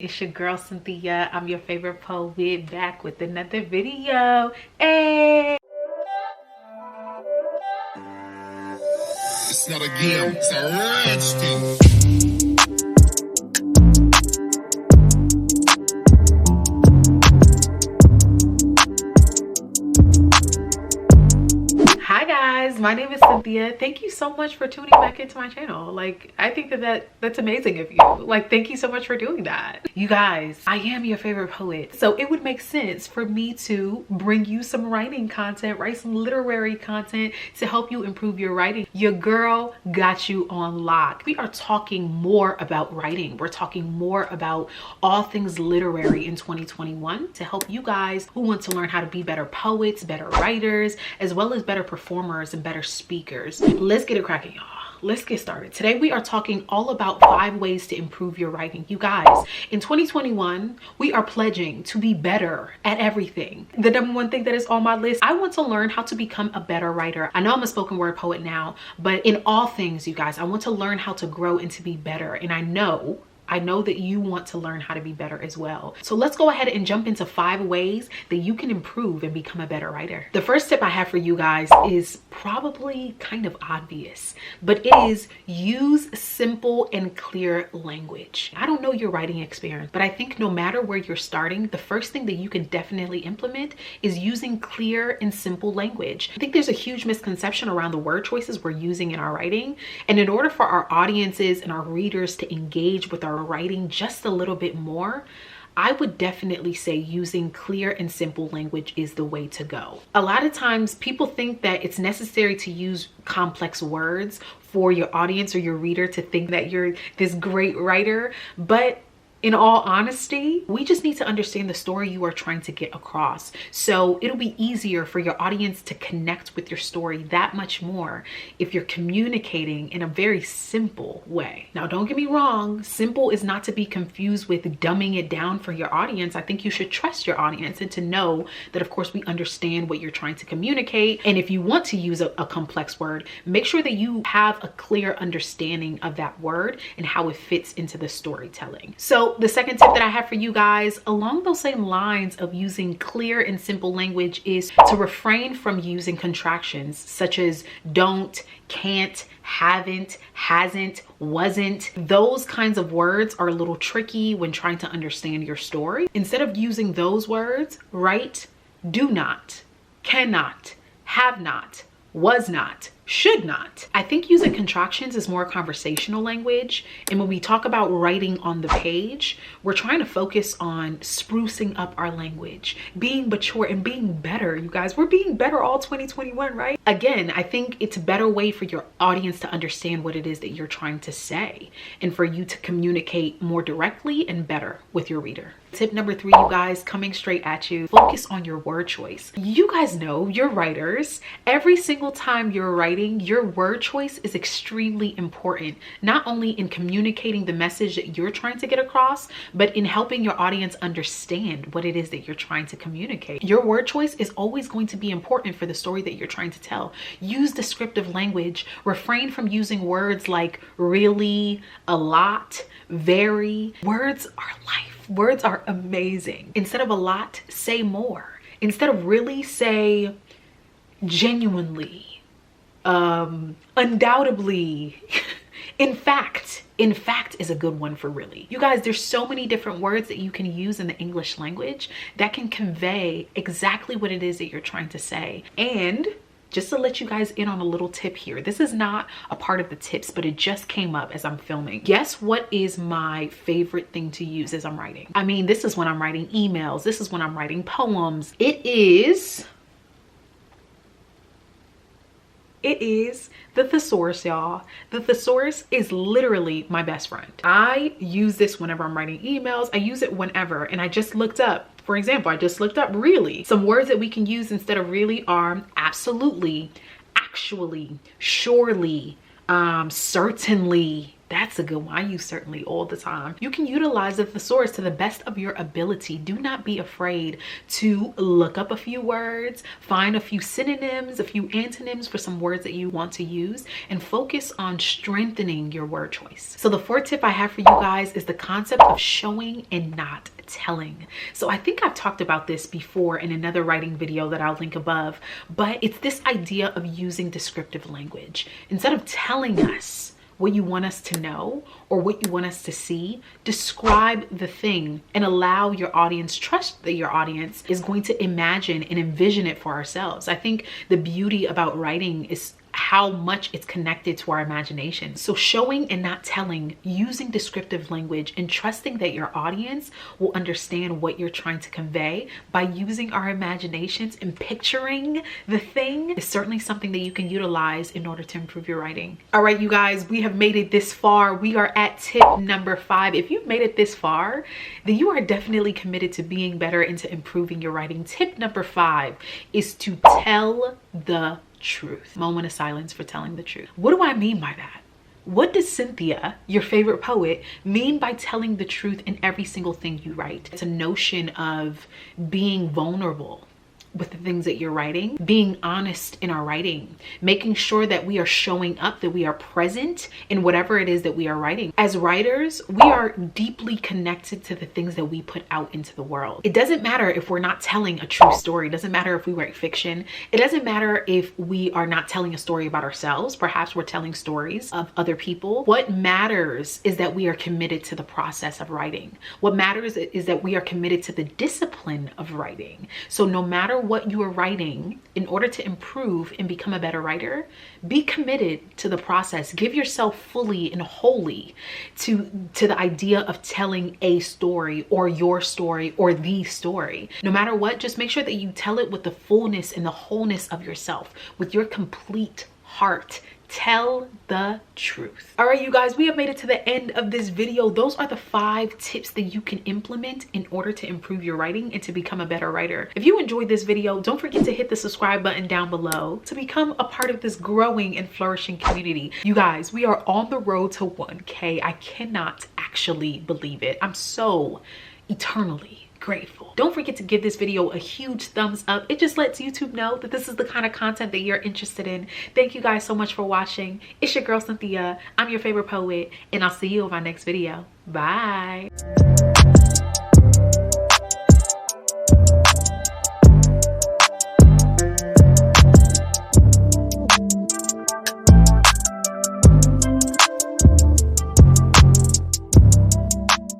It's your girl Cynthia. I'm your favorite poet, back with another video. Hey! It's not a game, it's a rich thing. Hi guys, my name is Cynthia. Thank you so much for tuning back into my channel. Like, I think that's amazing of you. Like, thank you so much for doing that. You guys, I am your favorite poet, so it would make sense for me to bring you some writing content, write some literary content to help you improve your writing. Your girl got you on lock. We are talking more about writing. We're talking more about all things literary in 2021 to help you guys who want to learn how to be better poets, better writers, as well as better performers and better speakers. Let's get it cracking, y'all. Let's get started. Today we are talking all about 5 ways to improve your writing. You guys, in 2021, we are pledging to be better at everything. The number one thing that is on my list, I want to learn how to become a better writer. I know I'm a spoken word poet now, but in all things, you guys, I want to learn how to grow and to be better. And I know that you want to learn how to be better as well. So let's go ahead and jump into 5 ways that you can improve and become a better writer. The first tip I have for you guys is probably kind of obvious, but it is use simple and clear language. I don't know your writing experience, but I think no matter where you're starting, the first thing that you can definitely implement is using clear and simple language. I think there's a huge misconception around the word choices we're using in our writing. And in order for our audiences and our readers to engage with our writing just a little bit more, I would definitely say using clear and simple language is the way to go. A lot of times people think that it's necessary to use complex words for your audience or your reader to think that you're this great writer, but in all honesty, we just need to understand the story you are trying to get across. So it'll be easier for your audience to connect with your story that much more if you're communicating in a very simple way. Now, don't get me wrong, simple is not to be confused with dumbing it down for your audience. I think you should trust your audience and to know that, of course, we understand what you're trying to communicate. And if you want to use a complex word, make sure that you have a clear understanding of that word and how it fits into the storytelling. So the second tip that I have for you guys along those same lines of using clear and simple language is to refrain from using contractions such as don't, can't, haven't, hasn't, wasn't. Those kinds of words are a little tricky when trying to understand your story. Instead of using those words, write do not, cannot, have not, was not, should not. I think using contractions is more conversational language. And when we talk about writing on the page, we're trying to focus on sprucing up our language, being mature and being better. You guys, we're being better all 2021, right? Again, I think it's a better way for your audience to understand what it is that you're trying to say and for you to communicate more directly and better with your reader. Tip number 3, you guys, coming straight at you, focus on your word choice. You guys know, you're writers. Every single time you're writing, your word choice is extremely important, not only in communicating the message that you're trying to get across, but in helping your audience understand what it is that you're trying to communicate. Your word choice is always going to be important for the story that you're trying to tell. Use descriptive language. Refrain from using words like really, a lot, very. Words are life. Words are amazing. Instead of a lot, say more. Instead of really, say genuinely, undoubtedly. In fact is a good one for really. You guys, there's so many different words that you can use in the English language that can convey exactly what it is that you're trying to say. And just to let you guys in on a little tip here, this is not a part of the tips, but it just came up as I'm filming. Guess what is my favorite thing to use as I'm writing? I mean, this is when I'm writing emails. This is when I'm writing poems. It is the thesaurus, y'all. The thesaurus is literally my best friend. I use this whenever I'm writing emails. I use it whenever, and I just looked up. For example, I just looked up really. Some words that we can use instead of really are absolutely, actually, surely, certainly, That's a good one. I use certainly all the time. You can utilize the thesaurus to the best of your ability. Do not be afraid to look up a few words, find a few synonyms, a few antonyms for some words that you want to use, and focus on strengthening your word choice. So the fourth tip I have for you guys is the concept of showing and not telling. So I think I've talked about this before in another writing video that I'll link above, but it's this idea of using descriptive language. Instead of telling us what you want us to know or what you want us to see, describe the thing and allow your audience, trust that your audience is going to imagine and envision it for ourselves. I think the beauty about writing is how much it's connected to our imagination. So showing and not telling, using descriptive language and trusting that your audience will understand what you're trying to convey by using our imaginations and picturing the thing is certainly something that you can utilize in order to improve your writing. All right, you guys, we have made it this far. We are at tip number 5. If you've made it this far, then you are definitely committed to being better and to improving your writing. Tip number 5 is to tell the truth. Moment of silence for telling the truth. What do I mean by that? What does Cynthia, your favorite poet, mean by telling the truth in every single thing you write? It's a notion of being vulnerable with the things that you're writing, being honest in our writing, making sure that we are showing up, that we are present in whatever it is that we are writing. As writers, we are deeply connected to the things that we put out into the world. It doesn't matter if we're not telling a true story. It doesn't matter if we write fiction. It doesn't matter if we are not telling a story about ourselves. Perhaps we're telling stories of other people. What matters is that we are committed to the process of writing. What matters is that we are committed to the discipline of writing. So no matter what you are writing, in order to improve and become a better writer, be committed to the process. Give yourself fully and wholly to the idea of telling a story or your story or the story. No matter what, just make sure that you tell it with the fullness and the wholeness of yourself, with your complete heart. Tell the truth. All right, you guys, we have made it to the end of this video. Those are the 5 tips that you can implement in order to improve your writing and to become a better writer. If you enjoyed this video, don't forget to hit the subscribe button down below to become a part of this growing and flourishing community. You guys, we are on the road to 1K. I cannot actually believe it. I'm so eternally grateful. Don't forget to give this video a huge thumbs up. It just lets YouTube know that this is the kind of content that you're interested in. Thank you guys so much for watching. It's your girl Cynthia. I'm your favorite poet, and I'll see you in my next video. Bye.